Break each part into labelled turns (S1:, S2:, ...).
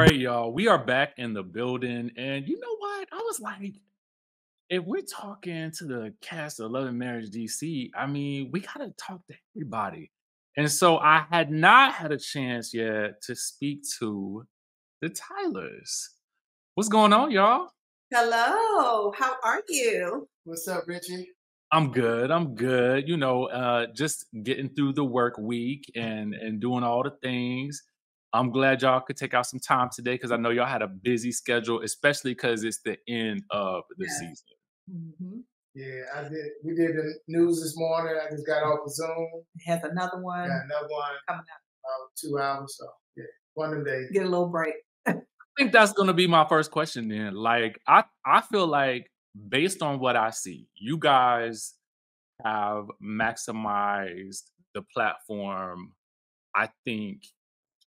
S1: right, y'all. We are back in the building. And you know what? I was like, if we're talking to the cast of Love and Marriage DC, I mean, we got to talk to everybody. And so I had not had a chance yet to speak to the Tylers. What's going on, y'all?
S2: Hello. How are you?
S3: What's up, Richie?
S1: I'm good. I'm good. You know, just getting through the work week and doing all the things. I'm glad y'all could take out some time today because I know y'all had a busy schedule, especially because it's the end of the season.
S2: Mm-hmm.
S3: Yeah, I did. We did the news this morning. I just got off of Zoom.
S2: Has another one.
S3: Got another one
S2: coming out.
S3: 2 hours. So yeah, one of them days.
S2: Get a little break.
S1: I think that's gonna be my first question then. Like, I feel like based on what I see, you guys have maximized the platform, I think,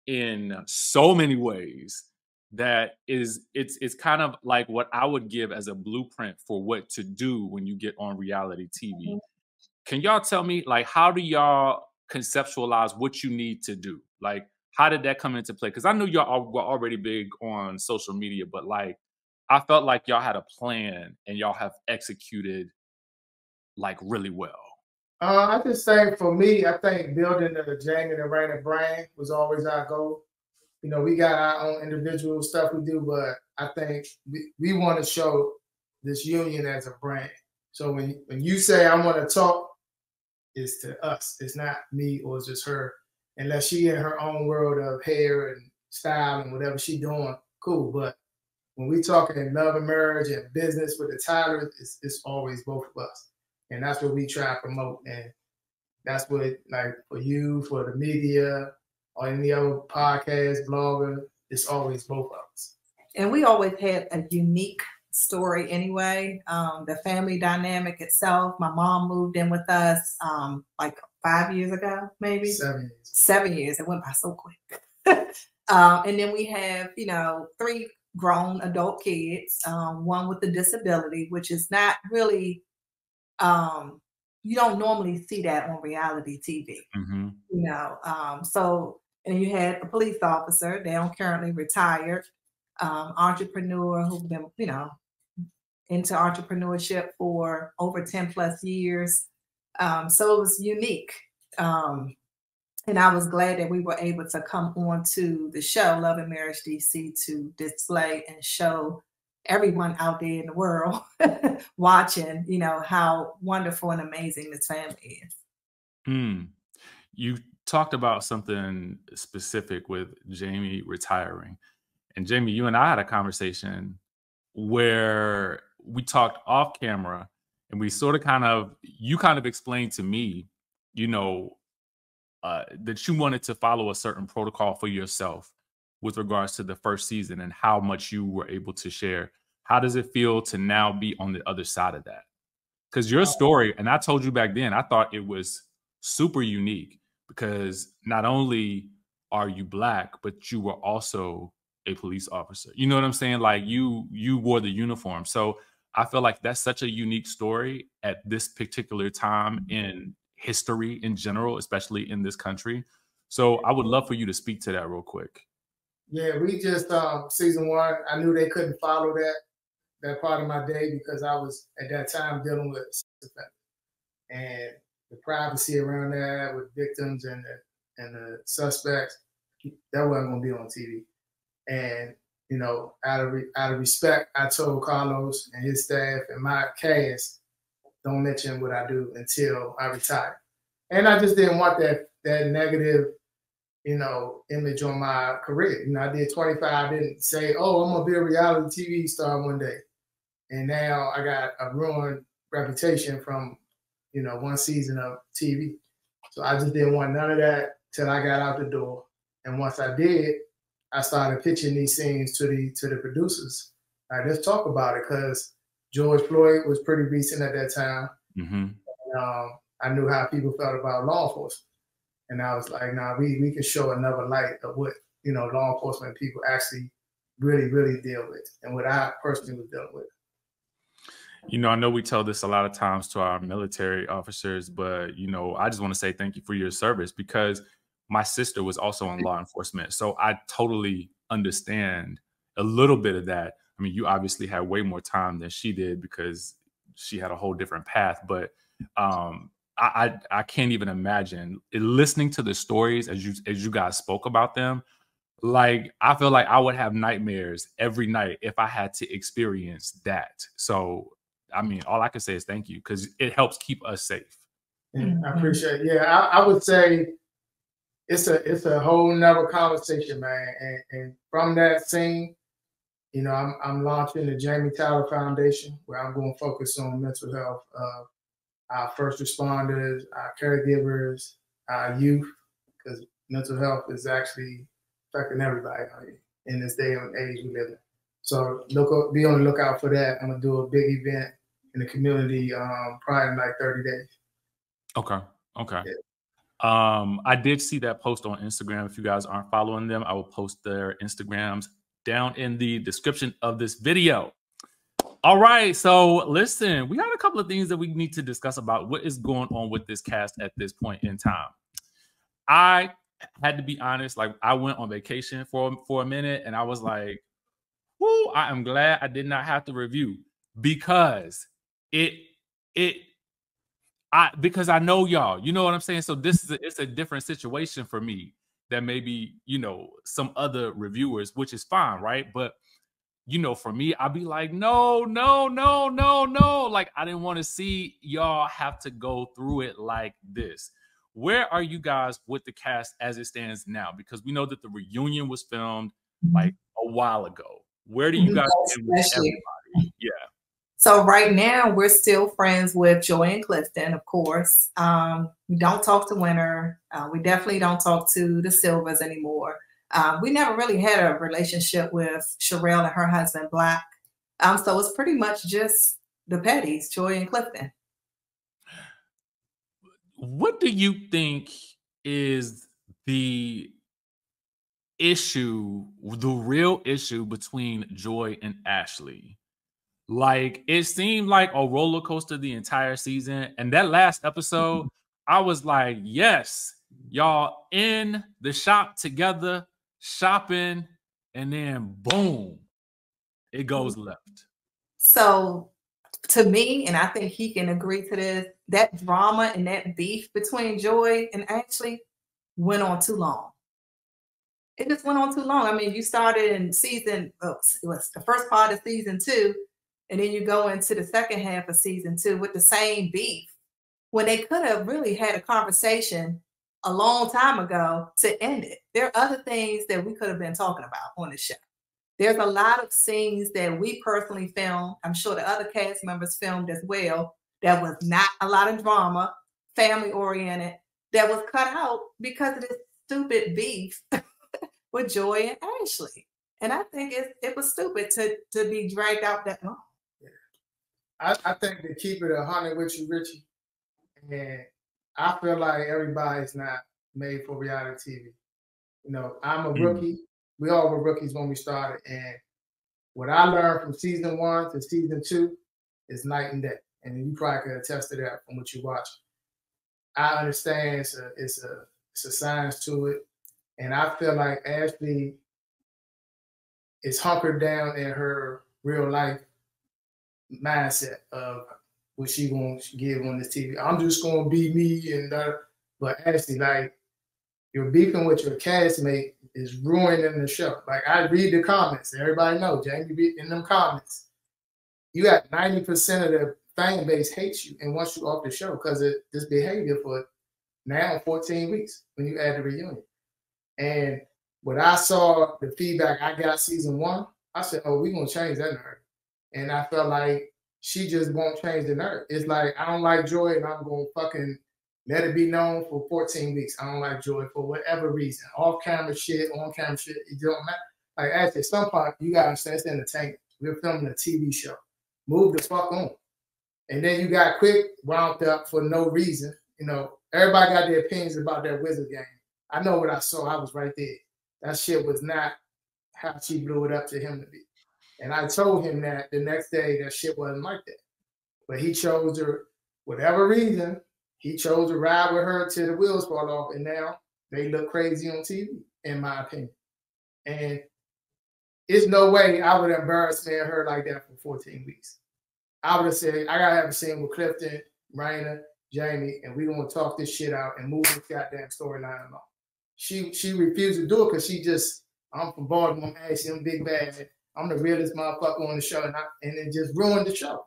S1: in so many ways that it's kind of like what I would give as a blueprint for what to do when you get on reality TV.
S2: Mm-hmm.
S1: Can y'all tell me, like, how do y'all conceptualize what you need to do? Like, how did that come into play? Because I knew y'all were already big on social media, but like, I felt like y'all had a plan and y'all have executed like really well.
S3: I just say for me, I think building the Jamie and Erana brand was always our goal. You know, we got our own individual stuff we do, but I think we want to show this union as a brand. So when you say I want to talk, it's to us. It's not me or it's just her. Unless she in her own world of hair and style and whatever she doing, cool. But when we talking love and marriage and business with the Tylers, it's always both of us. And that's what we try to promote. And that's what, like, for you, for the media, or any other podcast, blogger, it's always both of us.
S2: And we always had a unique story anyway. The family dynamic itself. My mom moved in with us like 5 years ago, maybe
S3: 7 years.
S2: 7 years. It went by so quick. And then we have, 3 grown adult kids, one with a disability, which is not really, you don't normally see that on reality TV.
S1: Mm-hmm.
S2: So, and you had a police officer, they don't currently retired, entrepreneur who's been, into entrepreneurship for over 10 plus years. So it was unique. And I was glad that we were able to come on to the show, Love and Marriage DC, to display and show everyone out there in the world watching, how wonderful and amazing this family is.
S1: You talked about something specific with Jamie retiring. And Jamie, you and I had a conversation where we talked off camera and we sort of you kind of explained to me, that you wanted to follow a certain protocol for yourself with regards to the first season and how much you were able to share. How does it feel to now be on the other side of that? Because your story, and I told you back then, I thought it was super unique because not only are you Black, but you were also a police officer. You know what I'm saying? Like you wore the uniform. So I feel like that's such a unique story at this particular time in history in general, especially in this country. So I would love for you to speak to that real quick.
S3: Yeah, we just season 1, I knew they couldn't follow that part of my day because I was at that time dealing with and the privacy around that with victims and the suspects, that wasn't gonna be on TV. And out of respect, I told Carlos and his staff and my cast, don't mention what I do until I retire. And I just didn't want that negative, image on my career. I did 25, I didn't say, oh, I'm gonna be a reality TV star one day. And now I got a ruined reputation from, 1 season of TV. So I just didn't want none of that till I got out the door. And once I did, I started pitching these scenes to the producers. Like, let's talk about it, because George Floyd was pretty recent at that time.
S1: Mm-hmm.
S3: I knew how people felt about law enforcement. And I was like, nah, we can show another light of what, law enforcement people actually really, really deal with and what I personally was dealing with.
S1: I know we tell this a lot of times to our military officers, but, I just want to say thank you for your service because my sister was also in law enforcement. So I totally understand a little bit of that. I mean, you obviously had way more time than she did because she had a whole different path. But I can't even imagine listening to the stories as you guys spoke about them. Like, I feel like I would have nightmares every night if I had to experience that. So, I mean, all I can say is thank you, because it helps keep us safe.
S3: Yeah, I appreciate it. Yeah, I would say it's a whole nother conversation, man. And from that scene, you know, I'm launching the Jamie Tyler Foundation, where I'm going to focus on mental health of our first responders, our caregivers, our youth, because mental health is actually affecting everybody in this day and age we live in. So be on the lookout for that. I'm gonna do a big event in the community probably in like 30 days.
S1: Okay.
S3: Yeah.
S1: I did see that post on Instagram. If you guys aren't following them, I will post their Instagrams down in the description of this video. All right, so listen, we got a couple of things that we need to discuss about what is going on with this cast at this point in time. I had to be honest, like, I went on vacation for a minute, and I was like, whoo, I am glad I did not have to review, because because I know y'all, you know what I'm saying? So it's a different situation for me than maybe, you know, some other reviewers, which is fine, right? But, you know, for me, I'd be like, no. Like, I didn't want to see y'all have to go through it like this. Where are you guys with the cast as it stands now? Because we know that the reunion was filmed like a while ago. Where do you guys stand with everybody? Yeah.
S2: So right now we're still friends with Joy and Clifton, of course. We don't talk to Winter. We definitely don't talk to the Silvers anymore. We never really had a relationship with Sherelle and her husband, Black. So it's pretty much just the Pettys, Joy and Clifton.
S1: What do you think is the issue, the real issue between Joy and Ashley? Like, it seemed like a roller coaster the entire season. And that last episode, I was like, yes, y'all in the shop together, shopping, and then boom, it goes left.
S2: So to me, and I think he can agree to this, that drama and that beef between Joy and Ashley went on too long. It just went on too long. I mean, you started in it was the first part of season 2, and then you go into the second half of season 2 with the same beef, when they could have really had a conversation a long time ago to end it. There are other things that we could have been talking about on the show. There's a lot of scenes that we personally filmed, I'm sure the other cast members filmed as well, that was not a lot of drama, family oriented, that was cut out because of this stupid beef with Joy and Ashley. And I think it was stupid to be dragged out that long.
S3: Yeah. I think to keep it 100 with you, Richie, and I feel like everybody's not made for reality TV. You know, I'm a rookie. We all were rookies when we started. And what I learned from season 1 to season 2 is night and day. And you probably could attest to that from what you watch. I understand it's a science to it. And I feel like Ashley is hunkered down in her real life mindset of what she gonna give on this TV. I'm just gonna be me and that. But Ashley, like, you're beefing with your castmate is ruining the show. Like, I read the comments. Everybody knows, Jamie be in them comments. You got 90% of the fan base hates you and wants you off the show because of this behavior for now 14 weeks when you add the reunion. And when I saw the feedback I got season 1, I said, oh, we're going to change that narrative. And I felt like she just won't change the narrative. It's like, I don't like Joy and I'm going to fucking let it be known for 14 weeks. I don't like Joy for whatever reason. Off-camera shit, on-camera shit, it don't matter. Like, actually, at some point, you got to understand it's entertainment. We're filming a TV show. Move the fuck on. And then you got quick wound up for no reason. You know, everybody got their opinions about that Wizard game. I know what I saw. I was right there. That shit was not how she blew it up to him to be. And I told him that the next day that shit wasn't like that. But he chose to, whatever reason, he chose to ride with her till the wheels fall off. And now they look crazy on TV, in my opinion. And It's no way I would embarrass me and her like that for 14 weeks. I would have said, I gotta have a scene with Clifton, Raina, Jamie, and we gonna talk this shit out and move this goddamn storyline along. She refused to do it because she just, I'm from Baltimore, I'm big bad. I'm the realest motherfucker on the show, and it just ruined the show.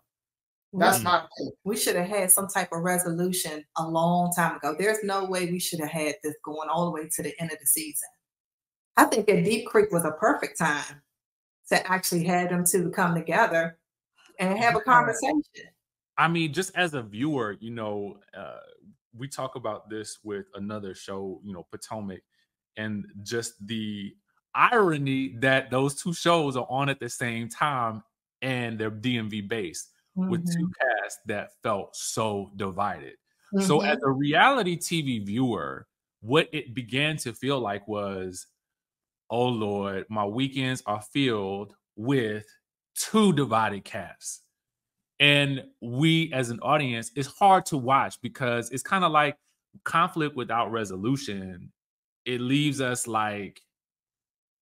S3: That's my opinion.
S2: We should have had some type of resolution a long time ago. There's no way we should have had this going all the way to the end of the season. I think that Deep Creek was a perfect time to actually have them two come together and have a conversation.
S1: I mean, just as a viewer, you know, we talk about this with another show, you know, Potomac, and just the irony that those two shows are on at the same time and they're DMV based with two casts that felt so divided. So as a reality TV viewer, what it began to feel like was, oh Lord, my weekends are filled with two divided casts. And we as an audience, it's hard to watch because it's kind of like conflict without resolution. It leaves us like,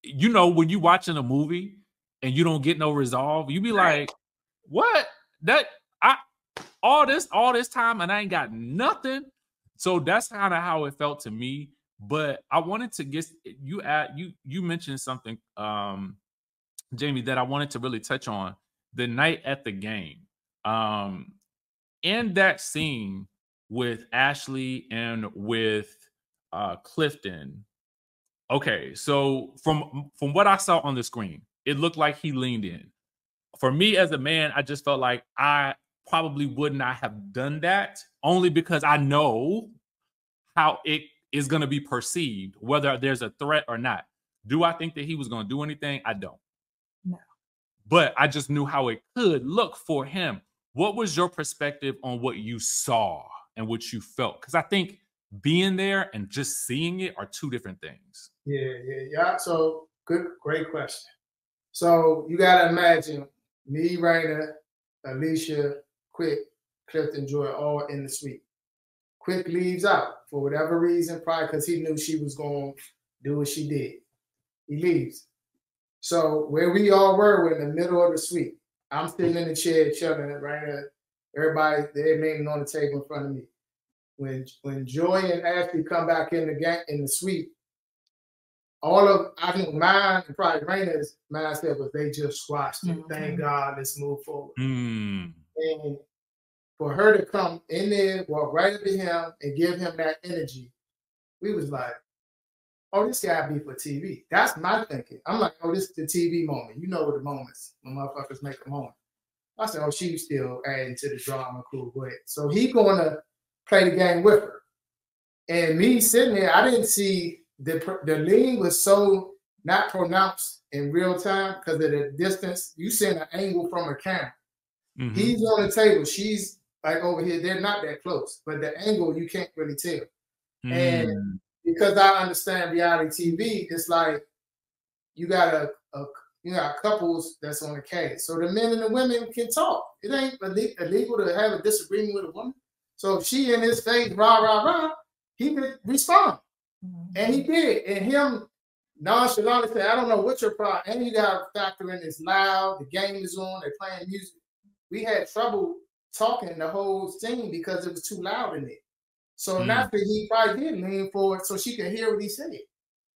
S1: you know, when you watching a movie and you don't get no resolve, you be like, what? All this time and I ain't got nothing. So that's kind of how it felt to me. But I wanted to get you mentioned something, Jamie, that I wanted to really touch on. The night at the game. In that scene with Ashley and with Clifton. Okay, so from what I saw on the screen, it looked like he leaned in. For me as a man, I just felt like I probably would not have done that, only because I know how it is going to be perceived, whether there's a threat or not. Do I think that he was going to do anything? I don't.
S2: No.
S1: But I just knew how it could look for him. What was your perspective on what you saw and what you felt? Because I think being there and just seeing it are two different things.
S3: Yeah. So great question. So you got to imagine me, Raina, Alicia, Quick, Clifton, Joy, all in the suite. Quick leaves out for whatever reason, probably because he knew she was going to do what she did. He leaves. So where we all were in the middle of the suite. I'm sitting in the chair, chilling, right? Everybody, they're leaning on the table in front of me. When Joy and Ashley come back in the suite, I think mine and probably Raina's mindset was they just squashed it. Thank God, let's move forward. And for her to come in there, walk right up to him and give him that energy, we was like, oh, this guy be for TV. That's my thinking. I'm like, oh, this is the TV moment. You know the moments when motherfuckers make a moment. I said, oh, she's still adding to the drama. Cool, go ahead. So he going to play the game with her. And me sitting there, I didn't see the lean was so not pronounced in real time because of the distance. You seen an angle from a camera. He's on the table. She's like over here. They're not that close, but the angle you can't really tell. And because I understand reality TV, it's like you got couples that's on the case. So the men and the women can talk. It ain't illegal to have a disagreement with a woman. So if she in his face, rah, rah, rah, he could respond. And he did. And him nonchalantly said, I don't know what your problem. And you got to factor in it's loud, the game is on, they're playing music. We had trouble talking the whole scene because it was too loud in it. So naturally, he probably did lean forward so she could hear what he said.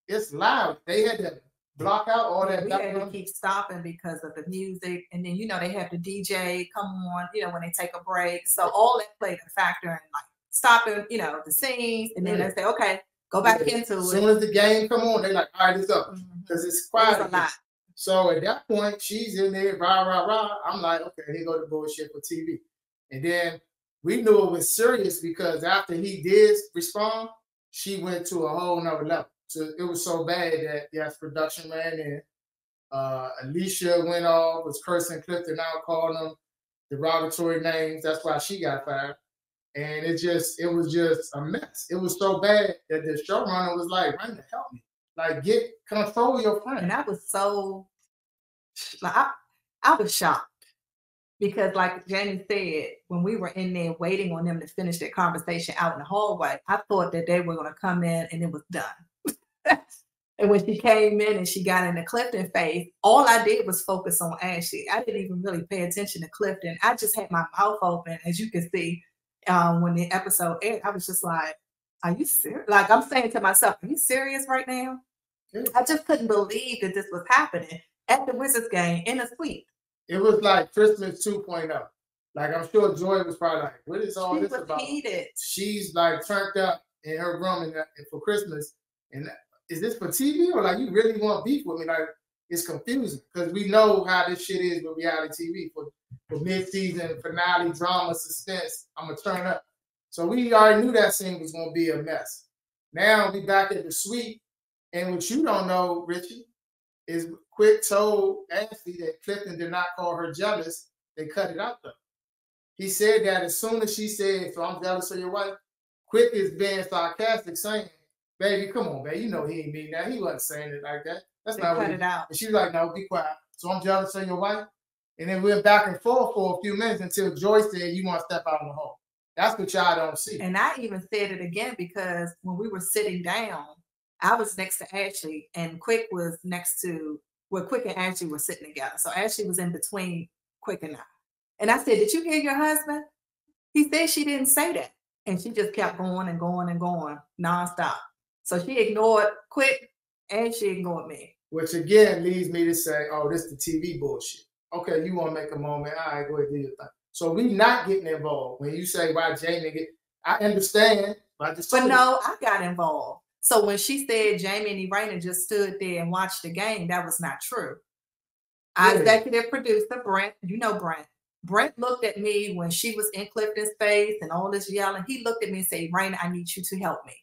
S3: It's loud. They had to block out all that.
S2: We had to keep stopping because of the music. And then, they have the DJ come on, when they take a break. So all that played a factor in like stopping, the scenes. And then they say, okay, go back into it.
S3: As soon as the game come on, they're like, all right, it's up. Because it's quiet. A lot. So at that point, she's in there, rah, rah, rah. I'm like, okay, here go the bullshit for TV. And then we knew it was serious because after he did respond, she went to a whole nother level. So it was so bad that, yes, production ran in. Alicia went off, was cursing Clifton out, calling them derogatory names. That's why she got fired. And it was just a mess. It was so bad that the showrunner was like, Raina, help me. Like, control your friend.
S2: And I was so, I was shocked. Because like Jamie said, when we were in there waiting on them to finish their conversation out in the hallway, I thought that they were going to come in and it was done. And when she came in and she got in the Clifton phase, all I did was focus on Ashley. I didn't even really pay attention to Clifton. I just had my mouth open, as you can see, when the episode aired. I was just like, are you serious? Like, I'm saying to myself, are you serious right now? I just couldn't believe that this was happening at the Wizards game in a suite.
S3: It was like Christmas 2.0. Like, I'm sure Joy was probably like, what is all this about?
S2: Heated.
S3: She's like turned up in her room and for Christmas. And is this for TV or like you really want beef with me? Like, it's confusing because we know how this shit is with reality TV. For mid-season finale, drama, suspense, I'm going to turn up. So we already knew that scene was going to be a mess. Now we back at the suite. And what you don't know, Richie, is Quick told Ashley that Clifton did not call her jealous. They cut it out though. He said that as soon as she said, so I'm jealous of your wife, Quick is being sarcastic, saying, baby, come on, baby. You know he ain't mean that. He wasn't saying it like that. That's
S2: they
S3: not
S2: cut
S3: what
S2: it out.
S3: And she was like, no, be quiet. So I'm jealous of your wife. And then we went back and forth for a few minutes until Joy said, you want to step out in the hall. That's what y'all don't see.
S2: And I even said it again because when we were sitting down, I was next to Ashley and Quick was next to, well, Quick and Ashley were sitting together. So Ashley was in between Quick and I. And I said, did you hear your husband? He said she didn't say that. And she just kept going and going and going nonstop. So she ignored Quick and she ignored me.
S3: Which again leads me to say, oh, this is the TV bullshit. Okay, you want to make a moment. All right, go ahead, do your thing. So we not getting involved. When you say, why Jamie get, I understand. But
S2: no, I got involved. So when she said Jamie and Erana just stood there and watched the game, that was not true. Our executive producer, Brent, you know Brent. Brent looked at me when she was in Clifton's face and all this yelling. He looked at me and said, Erana, I need you to help me.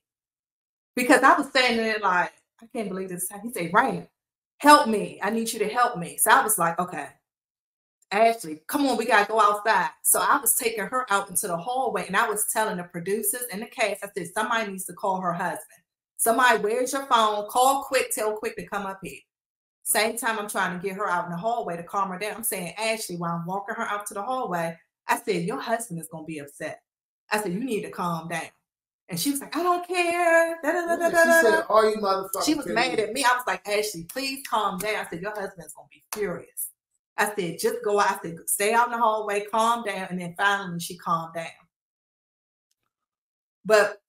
S2: Because I was saying it like, I can't believe this. He said, Erana, help me. I need you to help me. So I was like, okay, Ashley, come on, we got to go outside. So I was taking her out into the hallway and I was telling the producers and the cast, I said, somebody needs to call her husband. Somebody, where's your phone? Call Quick, tell Quick to come up here. Same time I'm trying to get her out in the hallway to calm her down. I'm saying, Ashley, while I'm walking her out to the hallway, I said, your husband is going to be upset. I said, you need to calm down. And she was like, I don't care.
S3: She said, oh, you motherfucker.
S2: She was mad at me. I was like, Ashley, please calm down. I said, your husband's going to be furious. I said, just go out. I said, stay out in the hallway, calm down. And then finally she calmed down. But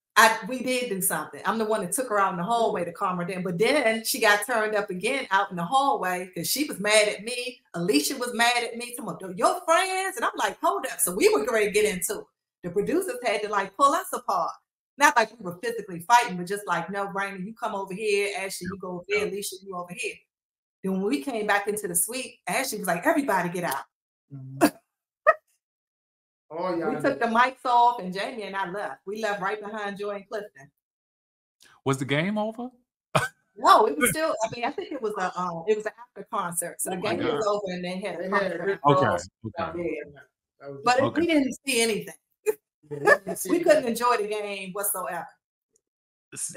S2: we did do something. I'm the one that took her out in the hallway to calm her down. But then she got turned up again out in the hallway because she was mad at me. Alicia was mad at me. Some of your friends. And I'm like, hold up. So we were ready to get into it. The producers had to like pull us apart. Not like we were physically fighting, but just like, no, Brandon, you come over here. Ashley, you go over there. Alicia, you over here. Then when we came back into the suite, Ashley was like, everybody get out.
S3: Mm-hmm. Oh, yeah.
S2: We took the mics off and Jamie and I left. We left right behind Joy and Clifton.
S1: Was the game over?
S2: No, it was still, I mean, I think it was an after concert. So the game was over and they had a concert.
S1: Okay.
S2: Yeah. But we didn't see anything. We couldn't enjoy the game whatsoever.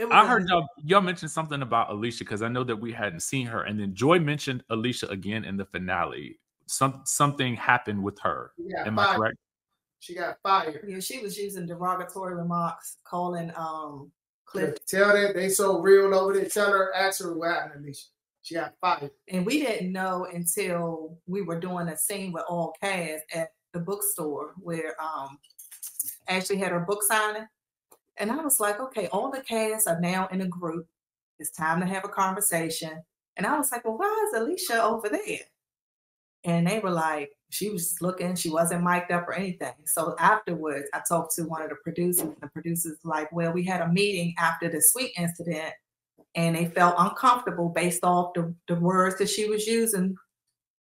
S1: I heard y'all mention something about Alicia because I know that we hadn't seen her, and then Joy mentioned Alicia again in the finale. Something happened with her. Am I correct?
S3: She got fired.
S2: Yeah, she was using derogatory remarks, calling Cliff.
S3: Tell that they so real over there. Tell her, ask her what happened, Alicia. She got fired.
S2: And we didn't know until we were doing a scene with all cast at the bookstore where Ashley had her book signing. And I was like, okay, all the cast are now in a group. It's time to have a conversation. And I was like, well, why is Alicia over there? And they were like, she was looking, she wasn't mic'd up or anything. So afterwards, I talked to one of the producers. And the producers like, well, we had a meeting after the suite incident and they felt uncomfortable based off the words that she was using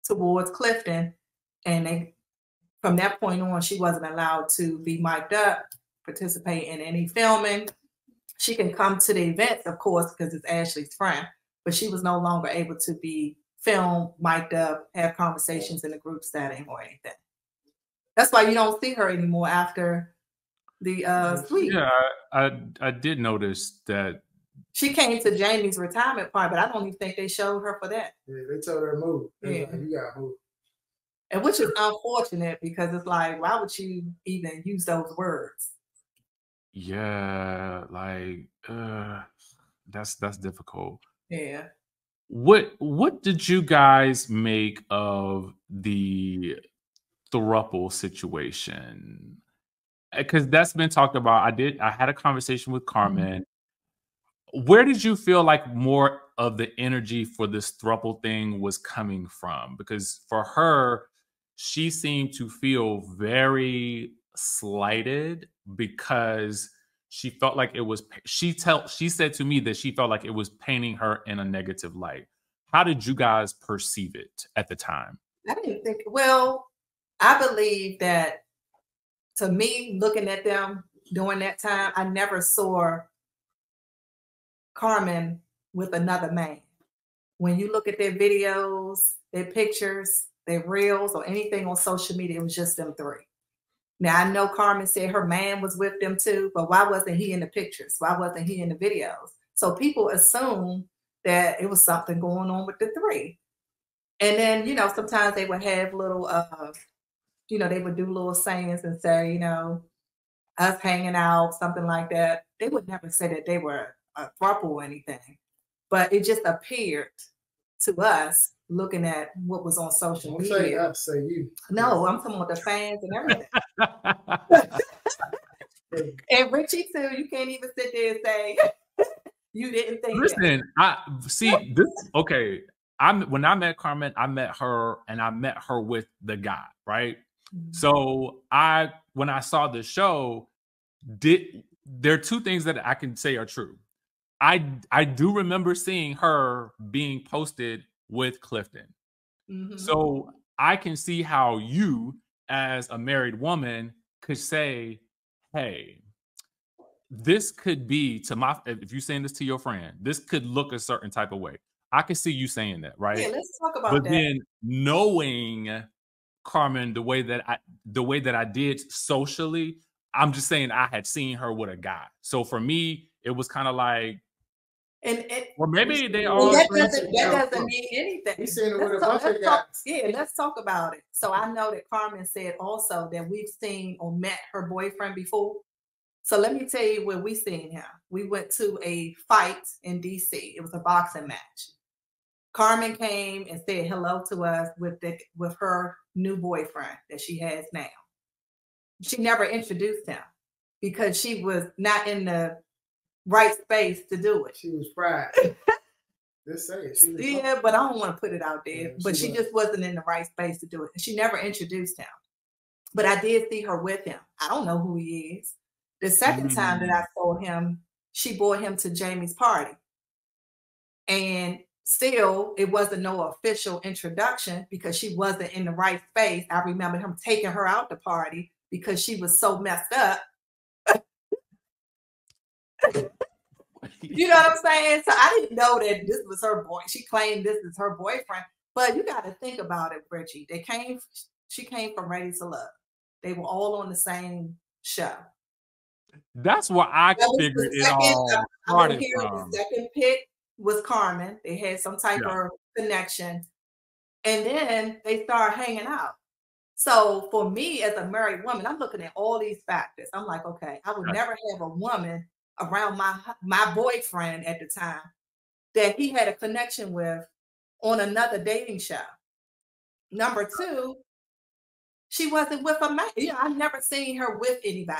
S2: towards Clifton. And from that point on, she wasn't allowed to be mic'd up, participate in any filming. She can come to the events, of course, because it's Ashley's friend, but she was no longer able to be filmed, mic'd up, have conversations in a group setting or anything. That's why you don't see her anymore after the suite.
S1: Yeah, I did notice that.
S2: She came to Jamie's retirement party, but I don't even think they showed her for that.
S3: Yeah, they told her to move.
S2: Yeah.
S3: Like, you gotta move.
S2: And which is unfortunate because it's like, why would you even use those words?
S1: Yeah, like that's difficult.
S2: Yeah.
S1: What did you guys make of the throuple situation? Because that's been talked about. I had a conversation with Carmen. Where did you feel like more of the energy for this throuple thing was coming from? Because for her, she seemed to feel very slighted because she felt like it was she said to me that she felt like it was painting her in a negative light. How did you guys perceive it at the time?
S2: I didn't think, well, I believe that, to me, looking at them during that time, I never saw Carmen with another man. When you look at their videos, their pictures, their reels, or anything on social media, it was just them three. Now, I know Carmen said her man was with them too, but why wasn't he in the pictures? Why wasn't he in the videos? So people assume that it was something going on with the three. And then, you know, sometimes they would have little, you know, they would do little sayings and say, you know, us hanging out, something like that. They would never say that they were a throuple or anything, but it just appeared to us looking at what was on social media.
S3: Say you.
S2: No, I'm talking about the fans and everything. And Richie too, you can't even sit there and say you didn't think
S1: Listen, I see this. Okay. When I met Carmen, I met her with the guy, right? So when I saw the show, there are two things that I can say are true. I do remember seeing her being posted with Clifton. So I can see how you, as a married woman, could say, hey, this could be if you're saying this to your friend, this could look a certain type of way. I can see you saying that, right?
S2: Yeah, let's talk about
S1: but
S2: that.
S1: Then knowing Carmen the way that I did socially, I'm just saying I had seen her with a guy. So for me, it was kind of like, or maybe they all.
S2: That doesn't mean anything. Let's talk about it. So I know that Carmen said also that we've seen or met her boyfriend before. So let me tell you where we seen him. We went to a fight in DC. It was a boxing match. Carmen came and said hello to us with her new boyfriend that she has now. She never introduced him because she was not in the right space to do it.
S3: She was fried. Let's say it.
S2: Yeah, but I don't want to put it out there. Yeah, but she just wasn't in the right space to do it. And she never introduced him. But I did see her with him. I don't know who he is. The second time that I saw him, she brought him to Jamie's party. And still, it wasn't no official introduction because she wasn't in the right space. I remember him taking her out the party because she was so messed up. You know what I'm saying? So I didn't know that this was her boy. She claimed this is her boyfriend. But you got to think about it, Richie. She came from Ready to Love. They were all on the same show.
S1: That's what I figured it all started
S2: from. The second pick was Carmen. They had some type of connection. And then they started hanging out. So for me as a married woman, I'm looking at all these factors. I'm like, okay, I would never have a woman around my boyfriend at the time that he had a connection with on another dating show. Number two, she wasn't with a man. You know, I've never seen her with anybody.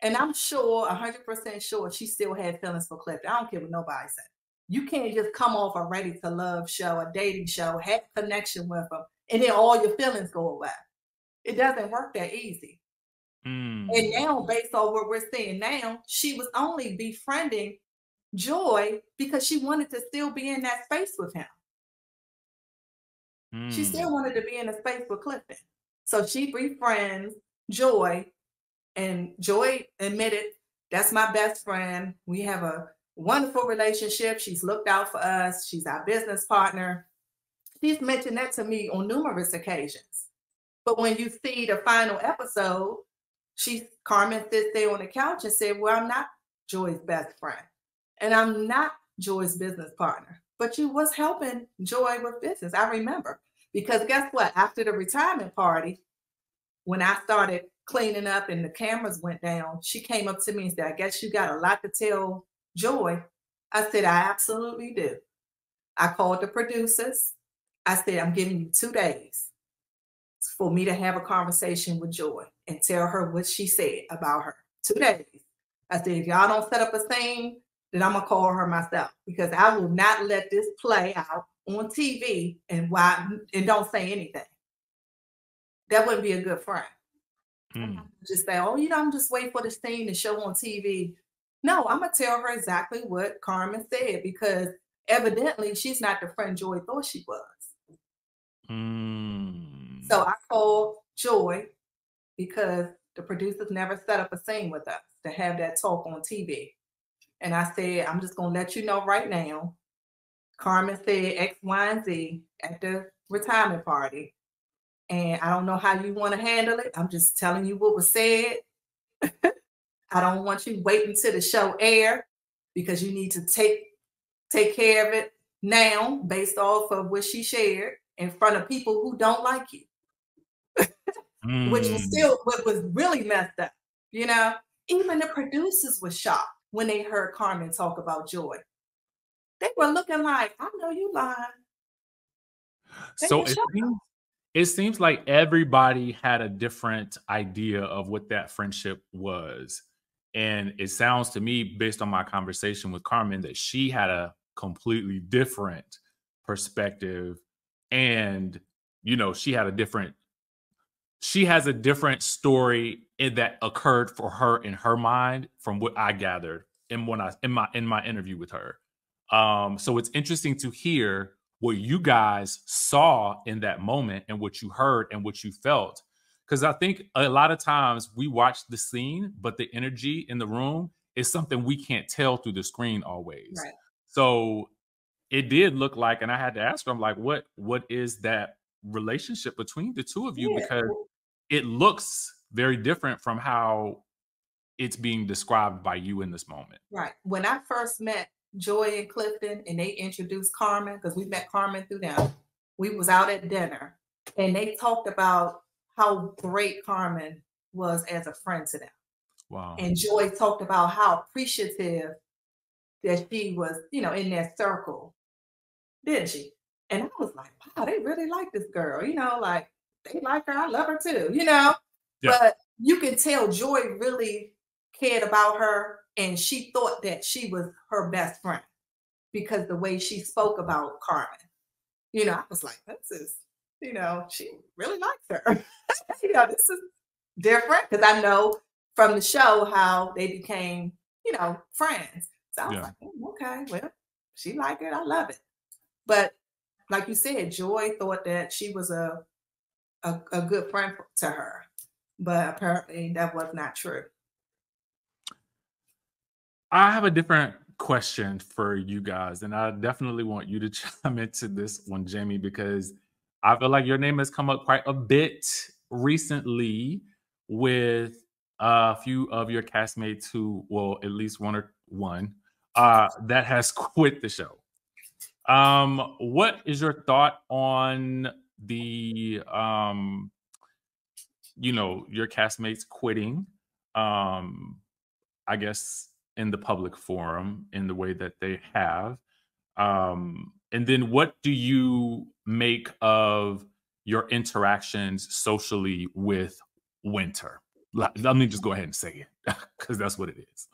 S2: And I'm sure, 100% sure, she still had feelings for Clifton. I don't care what nobody said. You can't just come off a Ready to Love show, a dating show, have a connection with them, and then all your feelings go away. It doesn't work that easy. And now, based on what we're seeing now, she was only befriending Joy because she wanted to still be in that space with him. She still wanted to be in a space with Clifton. So she befriends Joy, and Joy admitted, that's my best friend. We have a wonderful relationship. She's looked out for us. She's our business partner. She's mentioned that to me on numerous occasions. But when you see the final episode, Carmen sits there on the couch and said, well, I'm not Joy's best friend. And I'm not Joy's business partner. But you was helping Joy with business. I remember. Because guess what? After the retirement party, when I started cleaning up and the cameras went down, she came up to me and said, I guess you got a lot to tell Joy. I said, I absolutely do. I called the producers. I said, I'm giving you 2 days for me to have a conversation with Joy and tell her what she said about her. 2 days. I said, if y'all don't set up a scene, then I'm going to call her myself, because I will not let this play out on TV and don't say anything. That wouldn't be a good friend. Just say, oh, I'm just waiting for the scene to show on TV. No, I'm going to tell her exactly what Carmen said, because evidently she's not the friend Joy thought she was. So I called Joy because the producers never set up a scene with us to have that talk on TV. And I said, I'm just going to let you know right now. Carmen said X, Y, and Z at the retirement party. And I don't know how you want to handle it. I'm just telling you what was said. I don't want you waiting till the show air, because you need to take care of it now based off of what she shared in front of people who don't like you. Which was still what was really messed up. Even the producers were shocked when they heard Carmen talk about Joy. They were looking like, I know you lying.
S1: So it seems like everybody had a different idea of what that friendship was. And it sounds to me, based on my conversation with Carmen, that she had a completely different perspective. And, she has a different story that occurred for her in her mind, from what I gathered in my interview with her. So it's interesting to hear what you guys saw in that moment and what you heard and what you felt. Because I think a lot of times we watch the scene, but the energy in the room is something we can't tell through the screen always.
S2: Right.
S1: So it did look like, and I had to ask her, I'm like, what is that relationship between the two of you?
S2: Yeah.
S1: Because it looks very different from how it's being described by you in this moment.
S2: Right. When I first met Joy and Clifton and they introduced Carmen, because we met Carmen through them, we was out at dinner and they talked about how great Carmen was as a friend to them.
S1: Wow.
S2: And Joy talked about how appreciative that she was, in that circle, didn't she? And I was like, wow, they really like this girl, like they like her. I love her too, Yeah. But you can tell Joy really cared about her, and she thought that she was her best friend because the way she spoke about Carmen. I was like, this is, she really likes her. This is different, because I know from the show how they became, friends. So I was like, okay, well, she liked it. I love it. But like you said, Joy thought that she was a good friend to her, but apparently that was not true.
S1: I have a different question for you guys, and I definitely want you to chime into this one, Jamie, because I feel like your name has come up quite a bit recently with a few of your castmates who, well, at least one that has quit the show. What is your thought on the your castmates quitting? I guess in the public forum in the way that they have. And then what do you make of your interactions socially with Winter? Let me just go ahead and say it, because that's what it is.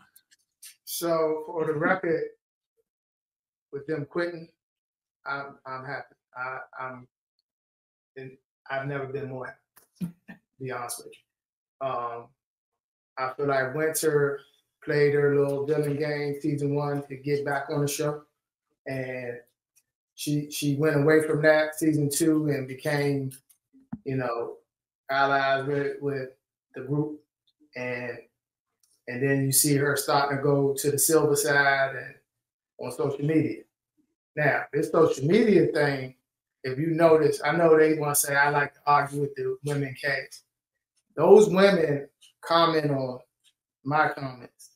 S3: So for the record, with them quitting, I'm happy. I've never been more happy, to be honest with you. I feel like Winter played her little villain game season 1 to get back on the show, and she went away from that season 2 and became, allies with the group, and then you see her starting to go to the silver side and on social media. Now, this social media thing, if you notice, I know they want to say I like to argue with the women cast. Those women comment on my comments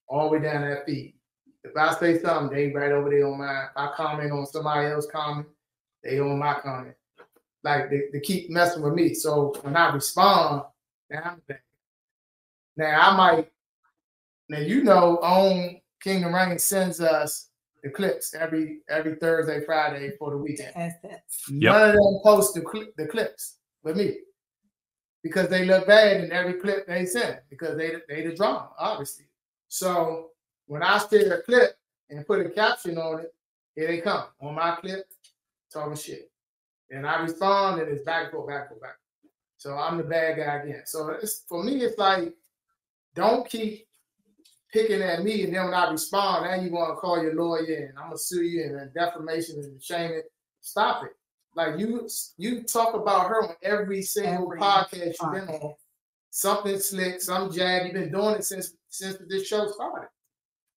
S3: all the way down that feed. If I say something, they right over there on mine. If I comment on somebody else's comment, they on my comment. Like they keep messing with me. So when I respond, now I'm back. Now I might, on Kingdom Reign sends us the clips every Thursday, Friday for the weekend.
S1: Yep.
S3: None of them post the clips with me because they look bad in every clip they send because they the drama, obviously. So when I share a clip and put a caption on it, here they come on my clip talking shit. And I respond and it's back and forth, back and forth, back. So I'm the bad guy again. So for me, it's like, don't keep picking at me, and then when I respond, now you want to call your lawyer and I'm gonna sue you and defamation and shaming. Stop it. Like you talk about her on every single podcast you've been on. Something slick, some jab. You've been doing it since this show started.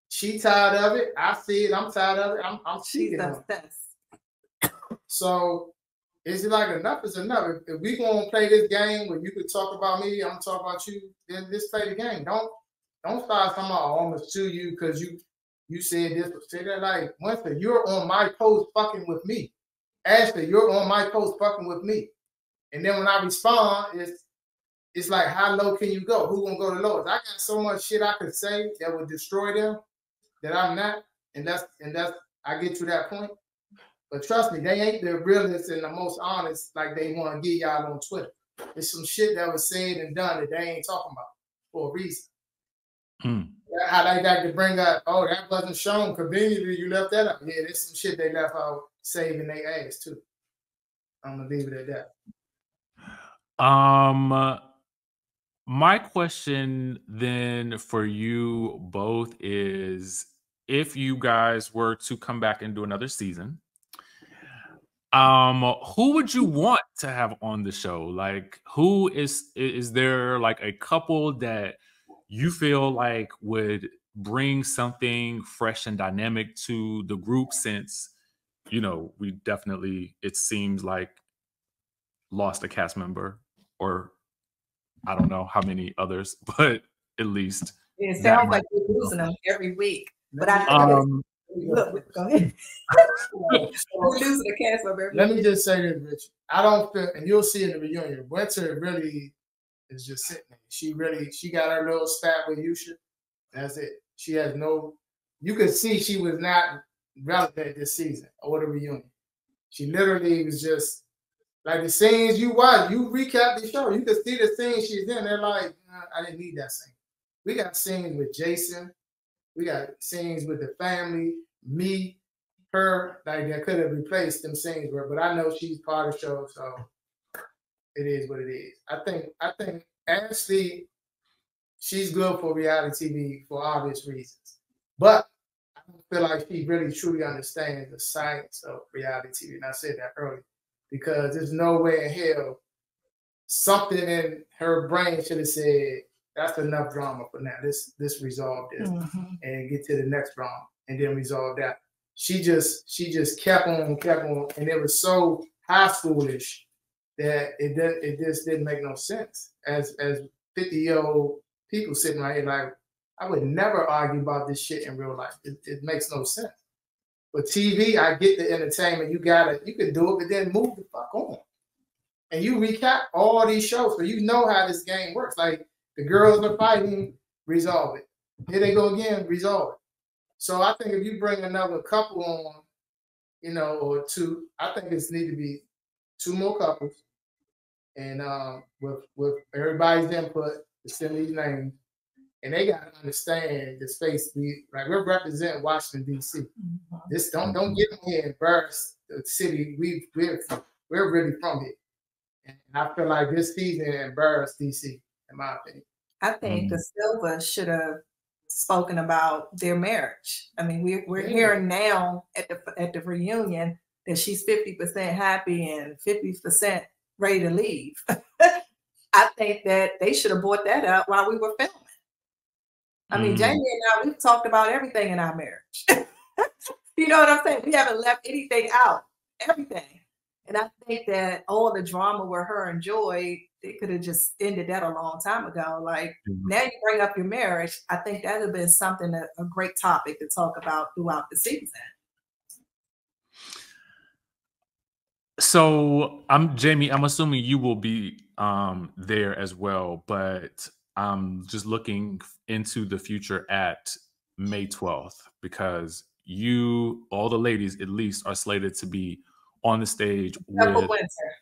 S3: She tired of it. I see it. I'm tired of it. I'm cheating on it. So it's like enough is enough. If we gonna play this game where you could talk about me, I'm gonna talk about you, then just play the game. Don't start talking about, oh, I'm gonna sue you because you said this or say that. Like, Winston, you're on my post fucking with me. Ashley, you're on my post fucking with me. And then when I respond, it's like, how low can you go? Who gonna go the lowest? I got so much shit I could say that would destroy them that I'm not. And that's I get to that point. But trust me, they ain't the realest and the most honest like they want to give y'all on Twitter. There's some shit that was said and done that they ain't talking about for a reason. How they got to bring up, oh, that wasn't shown conveniently, you left that up. Yeah, there's some shit they left out saving their ass too. I'm gonna leave it at
S1: that. My question then for you both is, if you guys were to come back and do another season, who would you want to have on the show? Like, who is there like a couple that you feel like would bring something fresh and dynamic to the group, since, you know, we definitely, it seems like, lost a cast member, or I don't know how many others, but at least.
S2: It sounds like you're losing them every week. But I think look, go ahead. We're losing the cast member every week.
S3: Let me just say this, Rich. I don't feel, and you'll see in the reunion, Winter really is just sitting there. She got her little spat with Alicia. That's it. She has no, you could see she was not relevant this season or the reunion. She literally was just like the scenes you watch, you recap the show, you could see the scenes she's in. They're like, I didn't need that scene. We got scenes with Jason. We got scenes with the family, me, her, like that could have replaced them scenes with, but I know she's part of the show, so it is what it is. I think Ashley, she's good for reality TV for obvious reasons. But I don't feel like she really truly understands the science of reality TV. And I said that earlier. Because there's no way in hell something in her brain should have said, that's enough drama for now. This resolve this and get to the next drama and then resolve that. She just kept on, and it was so high schoolish that it just didn't make no sense. As 50-year-old people sitting right here, like, I would never argue about this shit in real life. It makes no sense. But TV, I get the entertainment. You can do it, but then move the fuck on. And you recap all these shows, so you know how this game works. Like, the girls are fighting, resolve it. Here they go again, resolve it. So I think if you bring another couple on, you know, or two, I think it's need to be two more couples. And with everybody's input, to send these names. And they gotta understand the space we're representing Washington, D.C. This don't get me here and embarrass the city. We're really from here. And I feel like this season embarrassed D.C., in my opinion.
S2: I think the Silva should have spoken about their marriage. I mean, we're hearing now at the reunion that she's 50% happy and 50% ready to leave. I think that they should have brought that up while we were filming. I mean, Jamie and I, we've talked about everything in our marriage. You know what I'm saying? We haven't left anything out, everything. And I think that all the drama with her and Joy, they could have just ended that a long time ago. Like, now you bring up your marriage, I think that would have been something, a great topic to talk about throughout the season.
S1: So Jamie, I'm assuming you will be there as well, but I'm just looking into the future at May 12th, because you, all the ladies at least, are slated to be on the stage
S2: Except for
S1: with.
S2: Winter.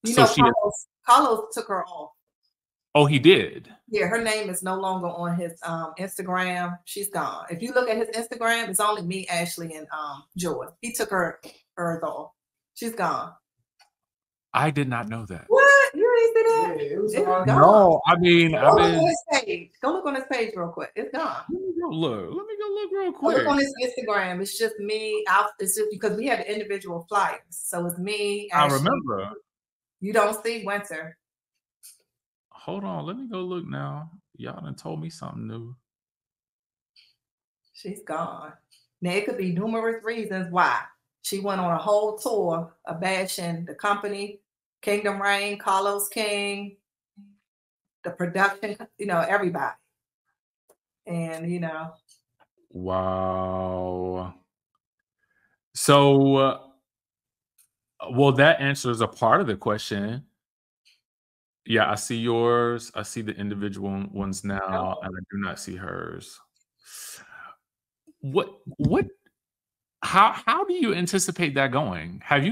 S2: You
S1: So
S2: know, Carlos took her off.
S1: Oh, he did.
S2: Yeah, her name is no longer on his Instagram. She's gone. If you look at his Instagram, it's only me, Ashley, and Joy. He took hers off. She's gone.
S1: I did not know that.
S2: What? You didn't see that?
S3: Yeah, it was
S2: gone.
S1: No, I mean,
S2: Go look on his page. Go look on his page real quick. It's gone.
S1: Let me go look real
S2: Go
S1: quick.
S2: look on his Instagram. It's just me. It's just because we have individual flyers. So it's me, Ashley.
S1: I remember.
S2: You don't see Winter.
S1: Hold on, let me go look now. Y'all done told me something new.
S2: She's gone. Now, it could be numerous reasons why. She went on a whole tour of bashing the company, Kingdom Reign, Carlos King, the production, everybody. And,
S1: Wow. So, well, that answers a part of the question. Yeah, I see yours. I see the individual ones now, and I do not see hers. How do you anticipate that going? Have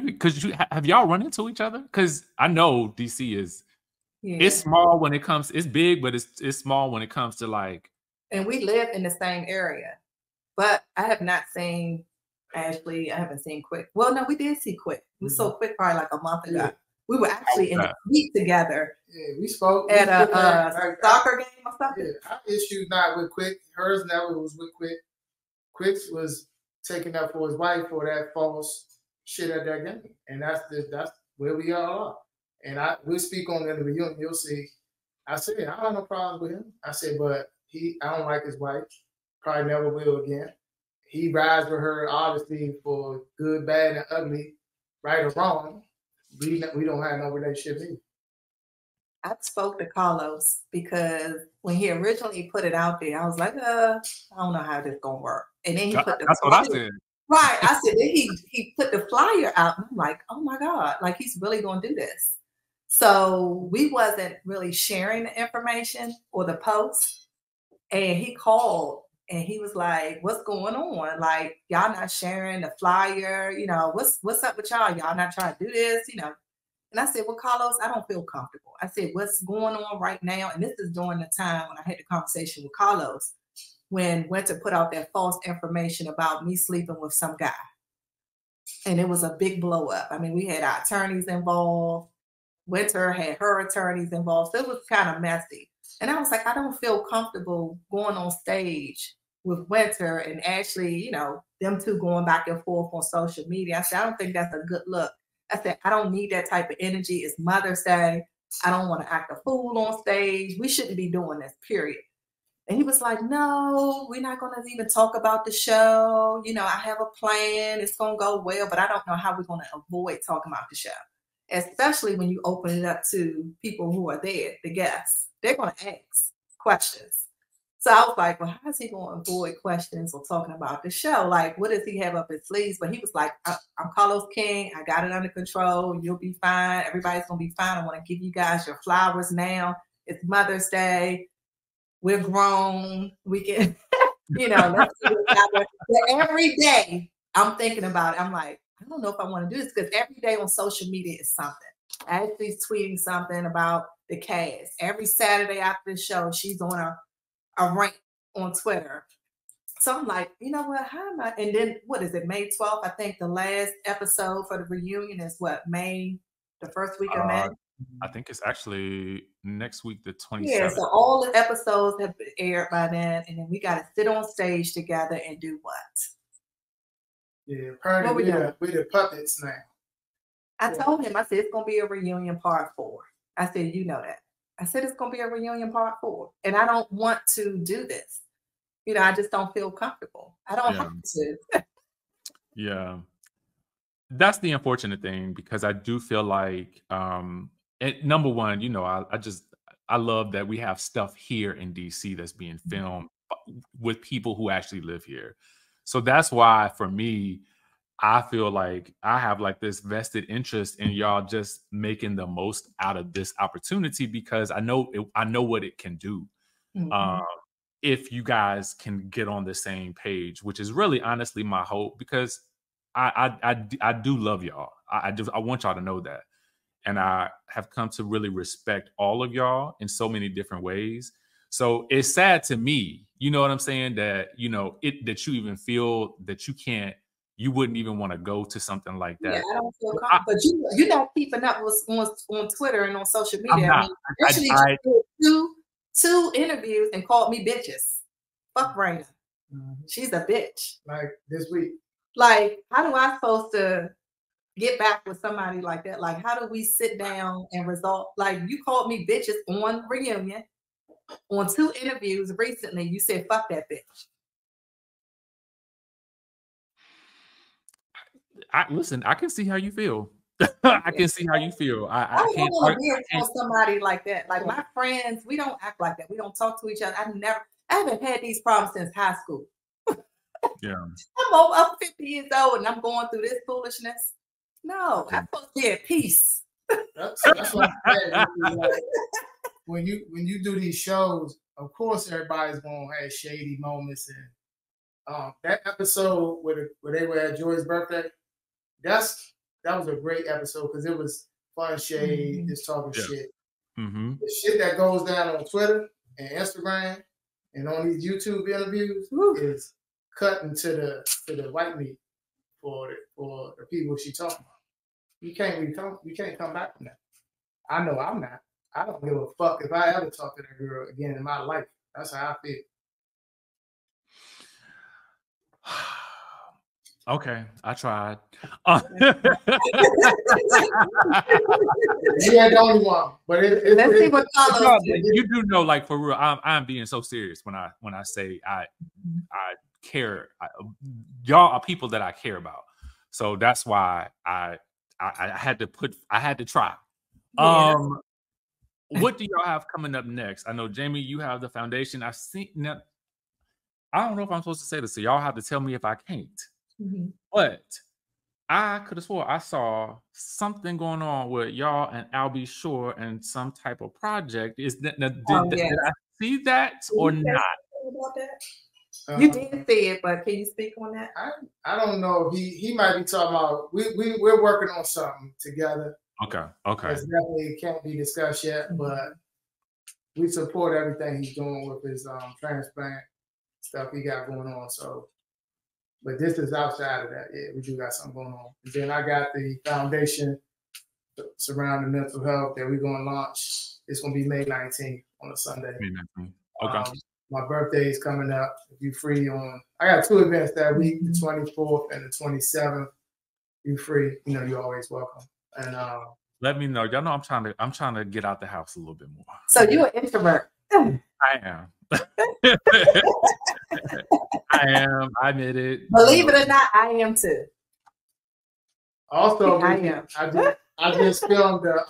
S1: y'all run into each other? Because I know DC is it's small when it comes, it's big, but it's small when it comes to like.
S2: And we live in the same area, but I have not seen Ashley. I haven't seen Quick. Well, no, we did see Quick. We saw Quick probably like a month ago. Yeah. We were actually in the suite together.
S3: Yeah, we spoke
S2: at a soccer game or something.
S3: Yeah, our issue not with Quick. Hers never was with Quick. Quick's was taking up for his wife for that false shit at that game, and that's where we all are. And we'll speak on that in the reunion. You'll see. I said I don't have no problem with him. I said, but I don't like his wife. Probably never will again. He rides with her obviously for good, bad, and ugly, right or wrong. We don't have no relationship either.
S2: I spoke to Carlos because when he originally put it out there, I was like, I don't know how this is gonna work. And then he put the
S1: That's what I said.
S2: Right. I said, then he put the flyer out, and I'm like, oh my God, like he's really gonna do this. So we wasn't really sharing the information or the post. And he called and he was like, what's going on? Like, y'all not sharing the flyer, what's up with y'all? Y'all not trying to do this, And I said, well, Carlos, I don't feel comfortable. I said, what's going on right now? And this is during the time when I had the conversation with Carlos, when Winter put out that false information about me sleeping with some guy. And it was a big blow up. I mean, we had our attorneys involved. Winter had her attorneys involved. So it was kind of messy. And I was like, I don't feel comfortable going on stage with Winter and Ashley, them two going back and forth on social media. I said, I don't think that's a good look. I said, I don't need that type of energy. It's Mother's Day. I don't want to act a fool on stage. We shouldn't be doing this, period. And he was like, no, we're not going to even talk about the show. I have a plan. It's going to go well, but I don't know how we're going to avoid talking about the show, especially when you open it up to people who are there, the guests. They're going to ask questions. So I was like, well, how is he going to avoid questions or talking about the show? Like, what does he have up his sleeves? But he was like, I'm Carlos King. I got it under control. You'll be fine. Everybody's going to be fine. I want to give you guys your flowers now. It's Mother's Day. We're grown. We can, let's do it. But every day I'm thinking about it. I'm like, I don't know if I want to do this because every day on social media is something. Ashley's tweeting something about the cast. Every Saturday after the show, she's on a rant on Twitter. So I'm like, you know what? How am I? And then what is it? May 12th? I think the last episode for the reunion is what? May, the first week of May?
S1: I think it's actually next week, the 27th.
S2: Yeah, so all the episodes have been aired by then, and then we got to sit on stage together and do what?
S3: Yeah, apparently we're the puppets now.
S2: I told him, I said, it's going to be a reunion part 4. I said, you know that. I said, it's going to be a reunion part 4. And I don't want to do this. I just don't feel comfortable. I don't have to.
S1: Yeah. That's the unfortunate thing, because I do feel like, number one, I love that we have stuff here in DC that's being filmed with people who actually live here. So that's why, for me, I feel like I have like this vested interest in y'all just making the most out of this opportunity, because I know what it can do. if you guys can get on the same page, which is really honestly my hope, because I do love y'all. I want y'all to know that. And I have come to really respect all of y'all in so many different ways. So it's sad to me, you know what I'm saying, that, you know, that you even feel that you wouldn't even want to go to something like that.
S2: Yeah, I don't feel comfortable. But you're not keeping up with on Twitter and on social media.
S1: I'm not.
S2: I mean, did two interviews and called me bitches. Fuck Raina. She's a bitch.
S3: Like this week.
S2: Like, how do I supposed to get back with somebody like that? Like, how do we sit down and resolve? Like, you called me bitches on Reunion, on 2 interviews recently. You said, fuck that bitch.
S1: Listen, I can see how you feel. I can see how you feel. I can't
S2: want to be around somebody like that. Like, my friends, we don't act like that. We don't talk to each other. I haven't had these problems since high school.
S1: Yeah.
S2: I'm 50 years old and I'm going through this foolishness. No, I'm supposed to be at peace.
S3: That's what I'm saying. Like, when you do these shows, of course everybody's gonna have shady moments, and that episode where they were at Joy's birthday, that was a great episode because it was fun shade, just talking shit. The shit that goes down on Twitter and Instagram and on these YouTube interviews is cut into the white meat for the people she talking about. You can't come back from that. I know I'm not. I don't give a fuck if I ever talk to that girl again in my life. That's how I feel.
S1: Okay, I tried.
S3: You ain't the only one, but
S2: let's see what follows.
S1: You do know, like, for real, I'm being so serious when I say I care. Y'all are people that I care about, so that's why I had to try. What do y'all have coming up next? I know, Jamie, you have the foundation. I've seen. Now, I don't know if I'm supposed to say this, so y'all have to tell me if I can't. But I could have swore I saw something going on with y'all and Alby Shore and some type of project. Is that did I see that or not?
S2: You did see it, but can you speak on that?
S3: I don't know. He might be talking about we're working on something together.
S1: Okay.
S3: It definitely can't be discussed yet, but we support everything he's doing with his transplant stuff he got going on. So, but this is outside of that. Yeah, we do got something going on. And then I got the foundation surrounding mental health that we're going to launch. It's going to be May 19th on a Sunday.
S1: May 19th. Okay.
S3: My birthday is coming up. If you're free I got 2 events that week, the 24th and the 27th. You're free. You know, you're always welcome. And
S1: let me know. Y'all know I'm trying to get out the house a little bit more.
S2: So you're an introvert.
S1: I am. I am. I admit it.
S2: Believe it or not, I am too.
S3: Also,
S2: I am.
S3: I just filmed the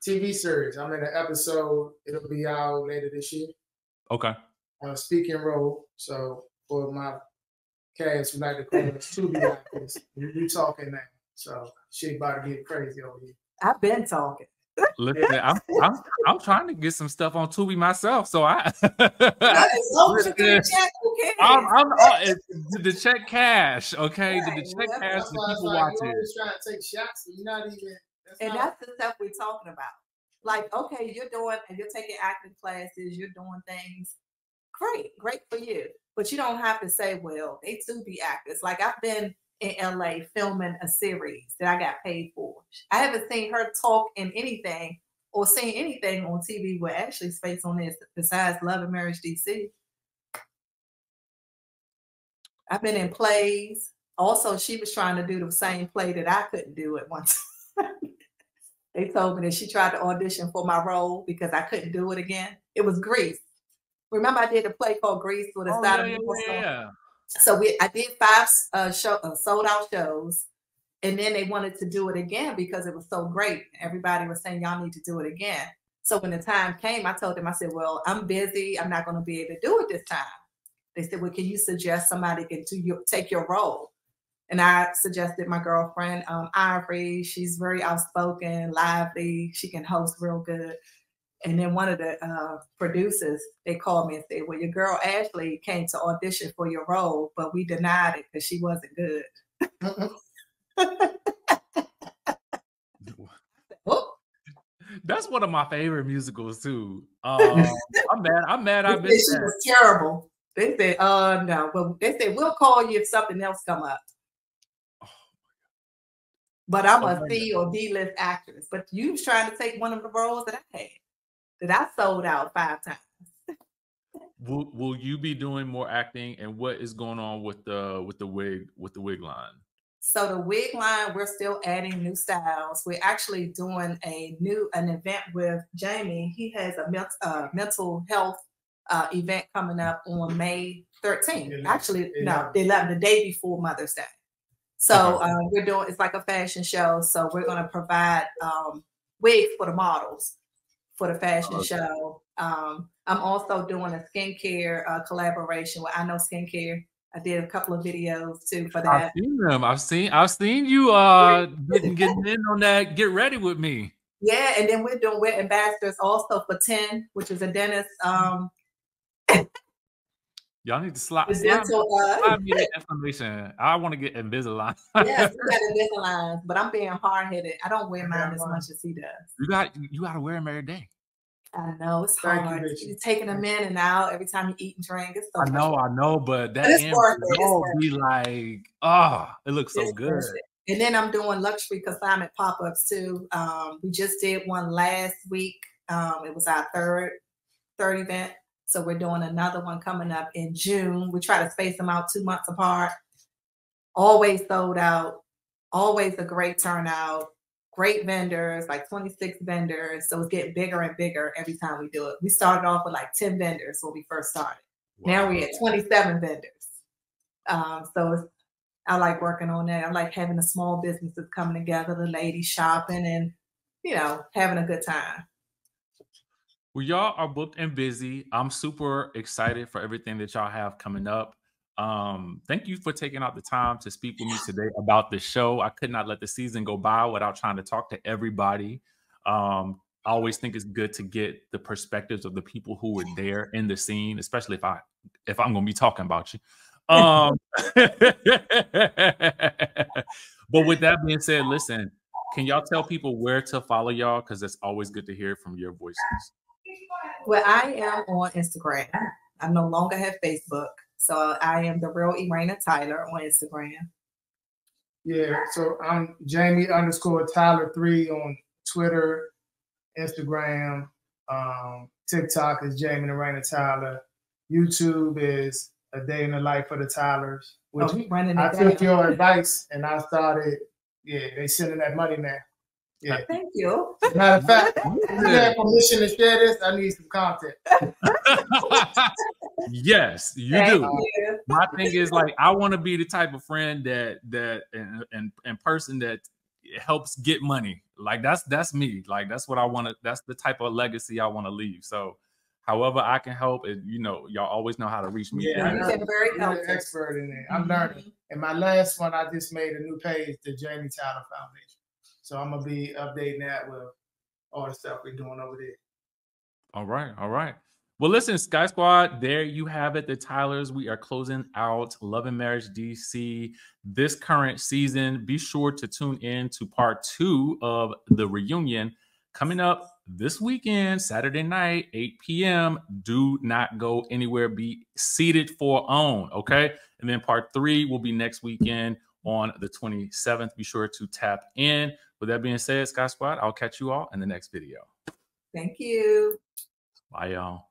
S3: TV series. I'm in an episode. It'll be out later this year.
S1: Okay.
S3: On a speaking role. So for my cast, we like to call it to be actors. We talking now. So shit about to get crazy over here.
S2: I've been talking.
S1: Listen, I'm trying to get some stuff on Tubi myself, so I. The check cash, okay?
S2: Right.
S1: The check cash. The people watching.
S3: You're always trying to take shots, and you're not even.
S2: That's the stuff we're talking about. Like, okay, you're taking acting classes, you're doing things. Great for you, but you don't have to say, well, they too be actors. Like, I've been in LA filming a series that I got paid for. I haven't seen her talk in anything or seen anything on TV with Ashley's face on this besides Love and Marriage DC. I've been in plays. Also, she was trying to do the same play that I couldn't do at once. They told me that she tried to audition for my role because I couldn't do it again. It was Grease. Remember, I did a play called Grease with a
S1: Yeah.
S2: So I did 5 sold out shows, and then they wanted to do it again because it was so great. Everybody was saying, y'all need to do it again. So when the time came, I told them, I said, well, I'm busy. I'm not going to be able to do it this time. They said, well, can you suggest somebody can take your role? And I suggested my girlfriend, Ivory. She's very outspoken, lively. She can host real good. And then one of the producers, they called me and said, well, your girl Ashley came to audition for your role, but we denied it because she wasn't good.
S1: That's one of my favorite musicals too. I'm mad. I missed
S2: She
S1: that.
S2: was terrible. They said, no. Well, they said, we'll call you if something else come up. But I'm a C or D-list actress. But you was trying to take one of the roles that I had, that I sold out 5 times.
S1: Will you be doing more acting, and what is going on with the wig line?
S2: So the wig line, we're still adding new styles. We're actually doing an event with Jamie. He has a mental health event coming up on May 13th. Actually, no, 11th, the day before Mother's Day. So we're doing, it's like a fashion show. So we're going to provide wigs for the models for the fashion show. I'm also doing a skincare collaboration with I Know Skincare. I did a couple of videos too for that.
S1: I've seen them. I've seen you getting in on that. Get ready with me.
S2: Yeah, and then we're ambassadors also for 10, which is a dentist.
S1: Y'all need to slide me the information. I want to get Invisalign.
S2: Yes, we got Invisalign, but I'm being hard-headed. I don't wear mine as much as he does.
S1: You got to wear them every day.
S2: I know it's hard. You're taking them in and out every time you eat and drink. It's so
S1: I know, but that end result be like, it looks so good.
S2: And then I'm doing luxury consignment pop-ups too. We just did one last week. It was our third event. So we're doing another one coming up in June. We try to space them out 2 months apart. Always sold out. Always a great turnout. Great vendors, like 26 vendors. So it's getting bigger and bigger every time we do it. We started off with like 10 vendors when we first started. Wow. Now we're at 27 vendors. So I like working on that. I like having the small businesses coming together, the ladies shopping and, having a good time.
S1: Well, y'all are booked and busy. I'm super excited for everything that y'all have coming up. Thank you for taking out the time to speak with me today about the show. I could not let the season go by without trying to talk to everybody. I always think it's good to get the perspectives of the people who were there in the scene, especially if I'm going to be talking about you. But with that being said, listen, can y'all tell people where to follow y'all? Because it's always good to hear from your voices.
S2: Well, I am on Instagram. I no longer have Facebook. So I am the real Erana Tyler on Instagram.
S3: Yeah, so I'm Jamie_Tyler3 on Twitter, Instagram, TikTok is Jamie and Erana Tyler. YouTube is A Day in the Life of the Tylers, which I took your advice and I started, they sending that money now. Yeah.
S2: Thank you.
S3: Matter of fact, if you have permission to share this, I need some content.
S1: Yes, you do. My thing is, like, I want to be the type of friend that and person that helps get money. Like that's me. Like that's what I want to. That's the type of legacy I want to leave. So, however I can help, y'all always know how to reach me.
S3: Yeah, I'm an expert in it. I'm learning. And my last one, I just made a new page, the Jamie Tyler Foundation. So I'm gonna be updating that with all the stuff we're doing over there.
S1: All right. Well, listen, Skye Squad, there you have it. The Tylers, we are closing out Love and Marriage DC this current season. Be sure to tune in to part 2 of the reunion coming up this weekend, Saturday night, 8 p.m. Do not go anywhere. Be seated for OWN, okay? And then part 3 will be next weekend on the 27th. Be sure to tap in. With that being said, Skye Squad, I'll catch you all in the next video.
S2: Thank you.
S1: Bye, y'all.